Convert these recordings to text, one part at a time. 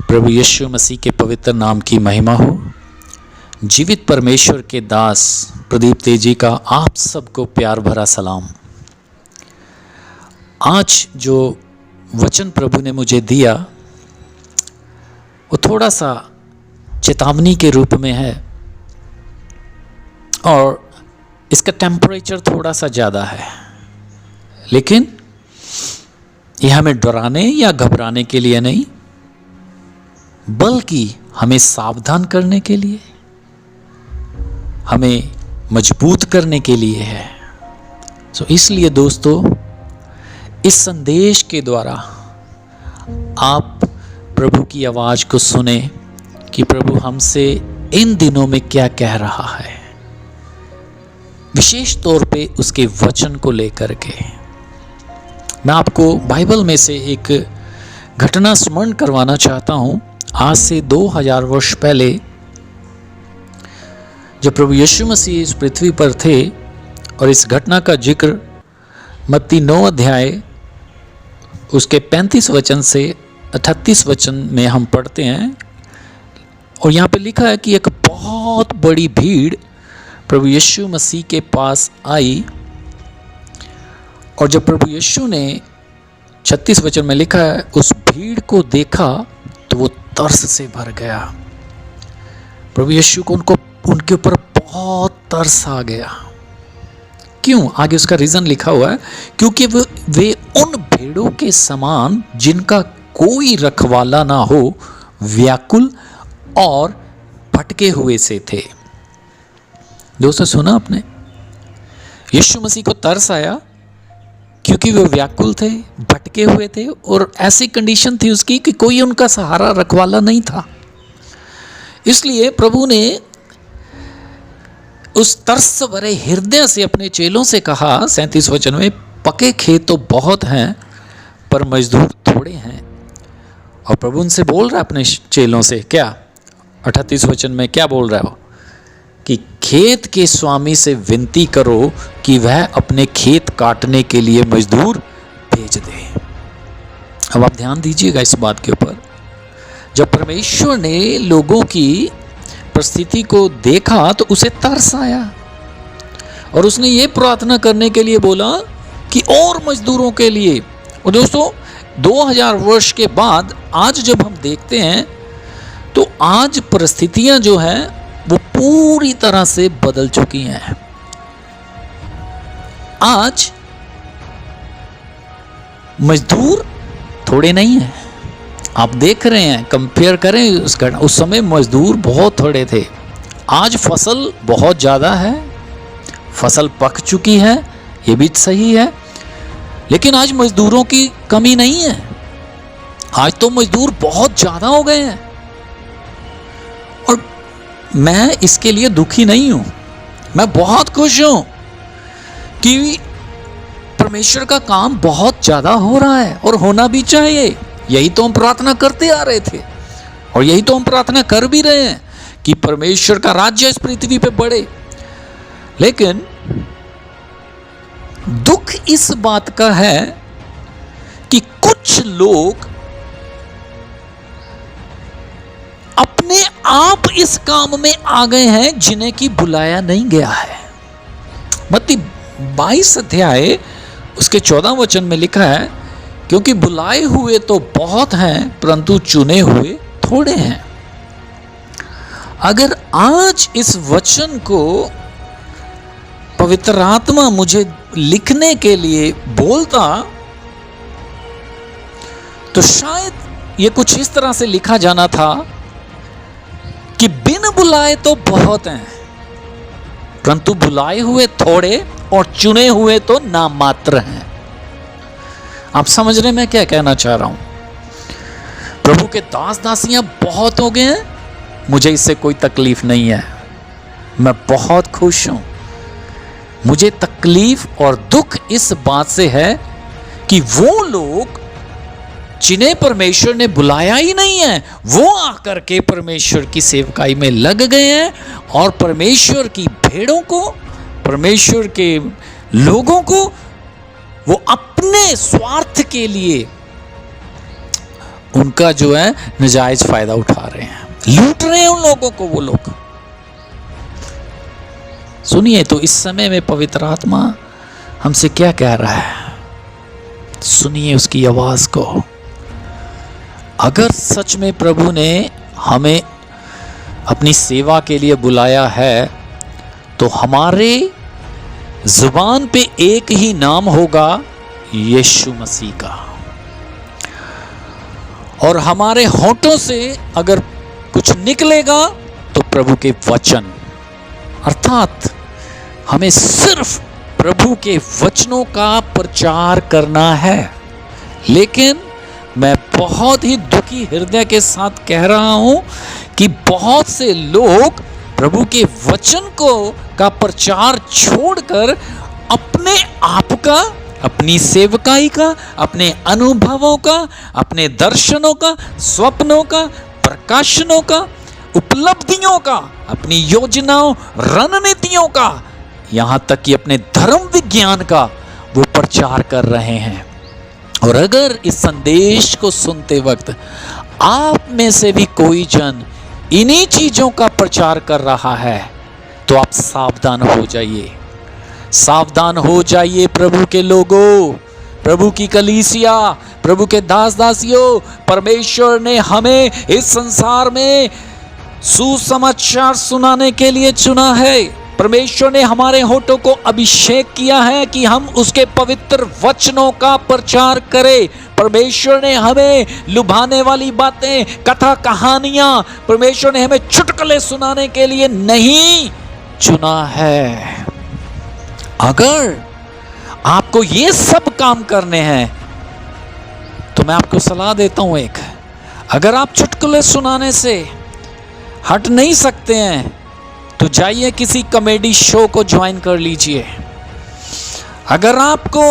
प्रभु यीशु मसीह के पवित्र नाम की महिमा हो। जीवित परमेश्वर के दास प्रदीप तेजी का आप सबको प्यार भरा सलाम। आज जो वचन प्रभु ने मुझे दिया वो थोड़ा सा चेतावनी के रूप में है और इसका टेम्परेचर थोड़ा सा ज़्यादा है, लेकिन यह हमें डराने या घबराने के लिए नहीं, बल्कि हमें सावधान करने के लिए, हमें मजबूत करने के लिए है। तो इसलिए दोस्तों, इस संदेश के द्वारा आप प्रभु की आवाज़ को सुने कि प्रभु हमसे इन दिनों में क्या कह रहा है, विशेष तौर पे उसके वचन को लेकर के। मैं आपको बाइबल में से एक घटना स्मरण करवाना चाहता हूँ। आज से 2000 वर्ष पहले जब प्रभु यीशु मसीह इस पृथ्वी पर थे, और इस घटना का जिक्र मत्ती 9 अध्याय उसके 35 वचन से 38 वचन में हम पढ़ते हैं। और यहाँ पे लिखा है कि एक बहुत बड़ी भीड़ प्रभु यीशु मसीह के पास आई, और जब प्रभु यीशु ने 36 वचन में लिखा है उस भीड़ को देखा तो वो तरस से भर गया। प्रभु यीशु को उनके ऊपर बहुत तरस आ गया। क्यों? आगे उसका रीजन लिखा हुआ है, क्योंकि वे उन भेड़ों के समान जिनका कोई रखवाला ना हो, व्याकुल और भटके हुए से थे। दोस्तों, सुना आपने? यीशु मसीह को तरस आया क्योंकि वे व्याकुल थे, भटके हुए थे, और ऐसी कंडीशन थी उसकी कि कोई उनका सहारा रखवाला नहीं था। इसलिए प्रभु ने उस तरस भरे हृदय से अपने चेलों से कहा 37 वचन में, पके खेत तो बहुत हैं पर मजदूर थोड़े हैं। और प्रभु उनसे बोल रहा है अपने चेलों से, क्या 38 वचन में क्या बोल रहा है वो, कि खेत के स्वामी से विनती करो कि वह अपने खेत काटने के लिए मजदूर भेज दे। अब आप ध्यान दीजिएगा इस बात के ऊपर। जब परमेश्वर ने लोगों की परिस्थिति को देखा तो उसे तरस आया, और उसने ये प्रार्थना करने के लिए बोला कि और मजदूरों के लिए। और दोस्तों, 2000 वर्ष के बाद आज जब हम देखते हैं तो आज परिस्थितियां जो हैं वो पूरी तरह से बदल चुकी हैं। आज मजदूर थोड़े नहीं हैं। आप देख रहे हैं, कंपेयर करें उस समय मजदूर बहुत थोड़े थे। आज फसल बहुत ज़्यादा है, फसल पक चुकी है, ये भी सही है, लेकिन आज मजदूरों की कमी नहीं है। आज तो मजदूर बहुत ज़्यादा हो गए हैं, और मैं इसके लिए दुखी नहीं हूँ। मैं बहुत खुश हूँ कि परमेश्वर का काम बहुत ज़्यादा हो रहा है, और होना भी चाहिए। यही तो हम प्रार्थना करते आ रहे थे, और यही तो हम प्रार्थना कर भी रहे हैं कि परमेश्वर का राज्य इस पृथ्वी पे बढ़े। लेकिन दुख इस बात का है कि कुछ लोग अपने आप इस काम में आ गए हैं जिन्हें कि बुलाया नहीं गया है। मत्ती 22 अध्याय उसके 14 वचन में लिखा है, क्योंकि बुलाए हुए तो बहुत हैं परंतु चुने हुए थोड़े हैं। अगर आज इस वचन को पवित्र आत्मा मुझे लिखने के लिए बोलता तो शायद ये कुछ इस तरह से लिखा जाना था कि बिन बुलाए तो बहुत हैं परंतु बुलाए हुए थोड़े और चुने हुए तो नामात्र हैं। आप समझ रहे मैं क्या कहना चाह रहा हूं? प्रभु के दास दासियां बहुत हो गए हैं, मुझे इससे कोई तकलीफ नहीं है, मैं बहुत खुश हूं। मुझे तकलीफ और दुख इस बात से है कि वो लोग जिन्हें परमेश्वर ने बुलाया ही नहीं है, वो आकर के परमेश्वर की सेवकाई में लग गए हैं, और परमेश्वर की भेड़ों को, परमेश्वर के लोगों को वो अपने स्वार्थ के लिए उनका जो है नाजायज फायदा उठा रहे हैं, लूट रहे हैं उन लोगों को वो लोग। सुनिए तो इस समय में पवित्र आत्मा हमसे क्या कह रहा है, सुनिए उसकी आवाज को। अगर सच में प्रभु ने हमें अपनी सेवा के लिए बुलाया है तो हमारे जुबान पे एक ही नाम होगा, यीशु मसीह का। और हमारे होठों से अगर कुछ निकलेगा तो प्रभु के वचन, अर्थात हमें सिर्फ प्रभु के वचनों का प्रचार करना है। लेकिन मैं बहुत ही दुखी हृदय के साथ कह रहा हूं कि बहुत से लोग प्रभु के वचन का प्रचार छोड़कर अपने आप का, अपनी सेवकाई का, अपने अनुभवों का, अपने दर्शनों का, स्वप्नों का, प्रकाशनों का, उपलब्धियों का, अपनी योजनाओं, रणनीतियों का, यहां तक कि अपने धर्म विज्ञान का वो प्रचार कर रहे हैं। और अगर इस संदेश को सुनते वक्त आप में से भी कोई जन इन्हीं चीजों का प्रचार कर रहा है तो आप सावधान हो जाइए, सावधान हो जाइए प्रभु के लोगों, प्रभु की कलीसिया, प्रभु के दास दासियों। परमेश्वर ने हमें इस संसार में सुसमाचार सुनाने के लिए चुना है। परमेश्वर ने हमारे होठों को अभिषेक किया है कि हम उसके पवित्र वचनों का प्रचार करें। परमेश्वर ने हमें लुभाने वाली बातें, कथा कहानियां, परमेश्वर ने हमें चुटकुले सुनाने के लिए नहीं चुना है। अगर आपको ये सब काम करने हैं तो मैं आपको सलाह देता हूं एक, अगर आप चुटकुले सुनाने से हट नहीं सकते हैं तो जाइए किसी कॉमेडी शो को ज्वाइन कर लीजिए। अगर आपको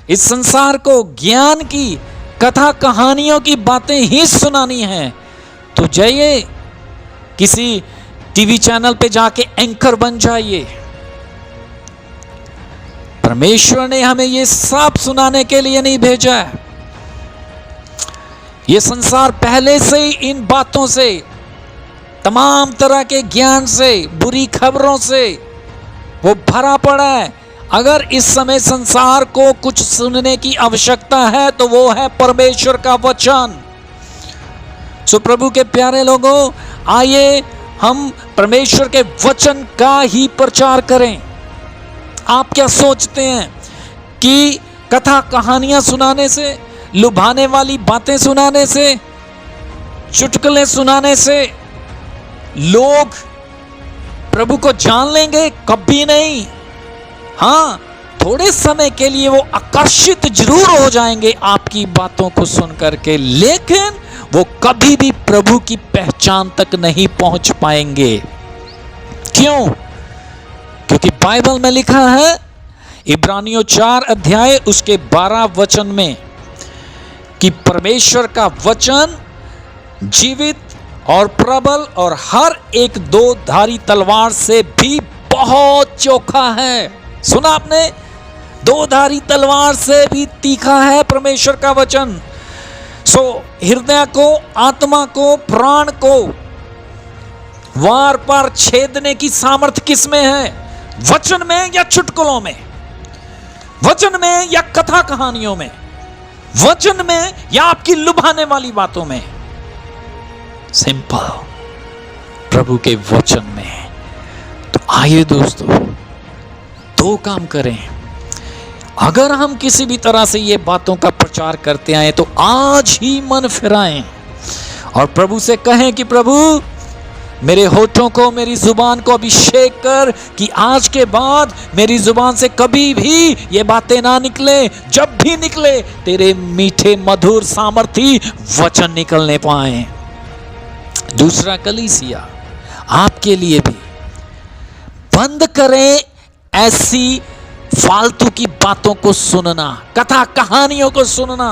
इस संसार को ज्ञान की, कथा कहानियों की बातें ही सुनानी हैं तो जाइए किसी टीवी चैनल पे जाके एंकर बन जाइए। परमेश्वर ने हमें ये सब सुनाने के लिए नहीं भेजा है। ये संसार पहले से ही इन बातों से, तमाम तरह के ज्ञान से, बुरी खबरों से वो भरा पड़ा है। अगर इस समय संसार को कुछ सुनने की आवश्यकता है तो वो है परमेश्वर का वचन। सो प्रभु के प्यारे लोगों, आइए हम परमेश्वर के वचन का ही प्रचार करें। आप क्या सोचते हैं कि कथा कहानियां सुनाने से, लुभाने वाली बातें सुनाने से, चुटकुले सुनाने से लोग प्रभु को जान लेंगे? कभी नहीं। हाँ, थोड़े समय के लिए वो आकर्षित जरूर हो जाएंगे आपकी बातों को सुन करके, लेकिन वो कभी भी प्रभु की पहचान तक नहीं पहुंच पाएंगे। क्यों? क्योंकि बाइबल में लिखा है, इब्रानियों 4 अध्याय उसके 12 वचन में, कि परमेश्वर का वचन जीवित और प्रबल और हर एक दो धारी तलवार से भी बहुत चोखा है। सुना आपने? दो धारी तलवार से भी तीखा है परमेश्वर का वचन। सो हृदय को, आत्मा को, प्राण को वार पार छेदने की सामर्थ्य किस में है? वचन में या चुटकुलों में? वचन में या कथा कहानियों में? वचन में या आपकी लुभाने वाली बातों में? सिंपल, प्रभु के वचन में। तो आइए दोस्तों, दो काम करें। अगर हम किसी भी तरह से ये बातों का प्रचार करते आए तो आज ही मन फिराएं और प्रभु से कहें कि प्रभु मेरे होठों को, मेरी जुबान को अभिषेक कर कि आज के बाद मेरी जुबान से कभी भी ये बातें ना निकले। जब भी निकले तेरे मीठे मधुर सामर्थी वचन निकलने पाए। दूसरा, कलीसिया आपके लिए भी बंद करें ऐसी फालतू की बातों को सुनना, कथा कहानियों को सुनना।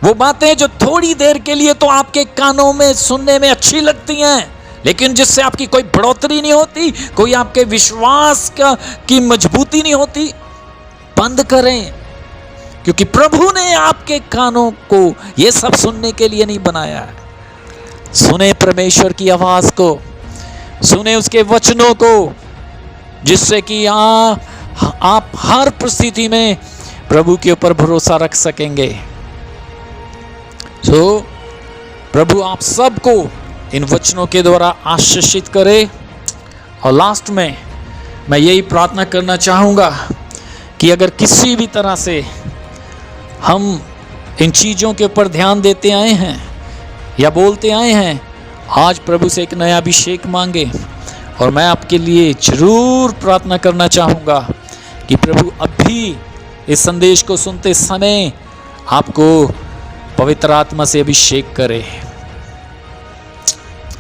वो बातें जो थोड़ी देर के लिए तो आपके कानों में सुनने में अच्छी लगती हैं, लेकिन जिससे आपकी कोई बढ़ोतरी नहीं होती, कोई आपके विश्वास की मजबूती नहीं होती। बंद करें। क्योंकि प्रभु ने आपके कानों को ये सब सुनने के लिए नहीं बनाया है। सुने परमेश्वर की आवाज को, सुने उसके वचनों को, जिससे कि आप हर परिस्थिति में प्रभु के ऊपर भरोसा रख सकेंगे। प्रभु आप सबको इन वचनों के द्वारा आशीषित करे। और लास्ट में मैं यही प्रार्थना करना चाहूँगा कि अगर किसी भी तरह से हम इन चीज़ों के ऊपर ध्यान देते आए हैं या बोलते आए हैं, आज प्रभु से एक नया अभिषेक मांगे। और मैं आपके लिए जरूर प्रार्थना करना चाहूँगा कि प्रभु अभी इस संदेश को सुनते समय आपको पवित्र आत्मा से अभिषेक करे।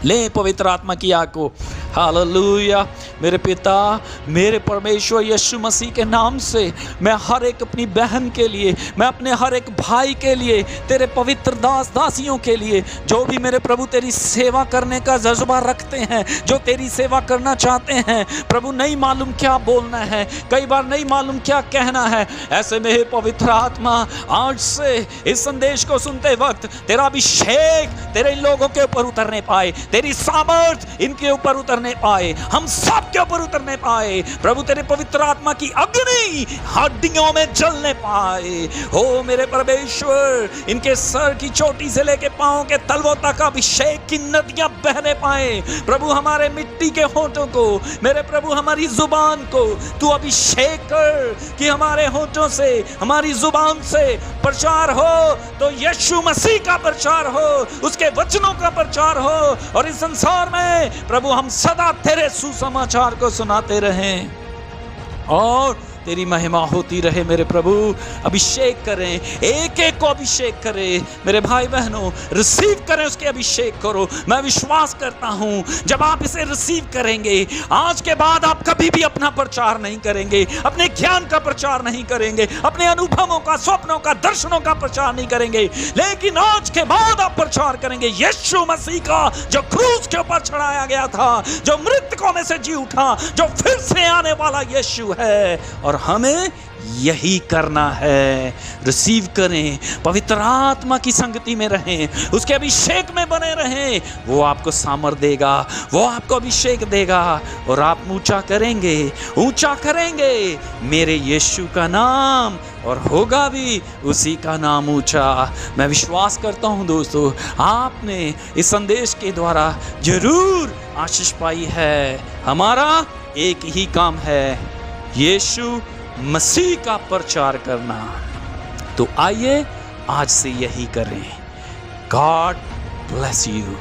ले पवित्र आत्मा की आग को। हालेलुया। मेरे पिता, मेरे परमेश्वर यीशु मसीह के नाम से मैं हर एक अपनी बहन के लिए, मैं अपने हर एक भाई के लिए, तेरे पवित्र दास दासियों के लिए, जो भी मेरे प्रभु तेरी सेवा करने का जज्बा रखते हैं, जो तेरी सेवा करना चाहते हैं, प्रभु नहीं मालूम क्या बोलना है, कई बार नहीं मालूम क्या कहना है, ऐसे में हे पवित्र आत्मा आज से इस संदेश को सुनते वक्त तेरा अभिषेक तेरे लोगों के ऊपर उतरने पाए, तेरी सामर्थ इनके ऊपर उतरने पाए, हम सब के ऊपर उतरने पाए। प्रभु तेरे पवित्र आत्मा की अग्नि हड्डियों में जलने पाए। हो मेरे परमेश्वर, इनके सर की चोटी से लेके पांव के तलवों तक अभिषेक की नदियां बहने पाए। प्रभु हमारे मिट्टी के होठों को, मेरे प्रभु हमारी जुबान को तू अभिषेक कर कि हमारे होठों से, हमारी जुबान से प्रचार हो तो यीशु मसीह का प्रचार हो, उसके वचनों का प्रचार हो, और इस संसार में प्रभु हम सदा तेरे सुसमाचार को सुनाते रहें और तेरी महिमा होती रहे। मेरे प्रभु अभिषेक करें, एक एक को अभिषेक करें। मेरे भाई बहनों रिसीव करें, उसके अभिषेक करो। मैं विश्वास करता हूं जब आप इसे रिसीव करेंगे, आज के बाद आप कभी भी अपना प्रचार नहीं करेंगे, अपने ज्ञान का प्रचार नहीं करेंगे, अपने अनुभवों का, स्वप्नों का, दर्शनों का प्रचार नहीं करेंगे, लेकिन आज के बाद आप प्रचार करेंगे यीशु मसीह का, जो क्रूस के ऊपर चढ़ाया गया था, जो मृतकों में से जी उठा, जो फिर से आने वाला यीशु है। और हमें यही करना है। रिसीव करें, पवित्र आत्मा की संगति में रहें, उसके अभिषेक में बने रहें। वो आपको सामर्थ देगा, वो आपको अभिषेक देगा और आप ऊंचा करेंगे मेरे यीशु का नाम, और होगा भी उसी का नाम ऊंचा। मैं विश्वास करता हूं दोस्तों, आपने इस संदेश के द्वारा जरूर आशीष पाई है। हमारा एक ही काम है, यीशु मसीह का प्रचार करना। तो आइए आज से यही करें। God bless you.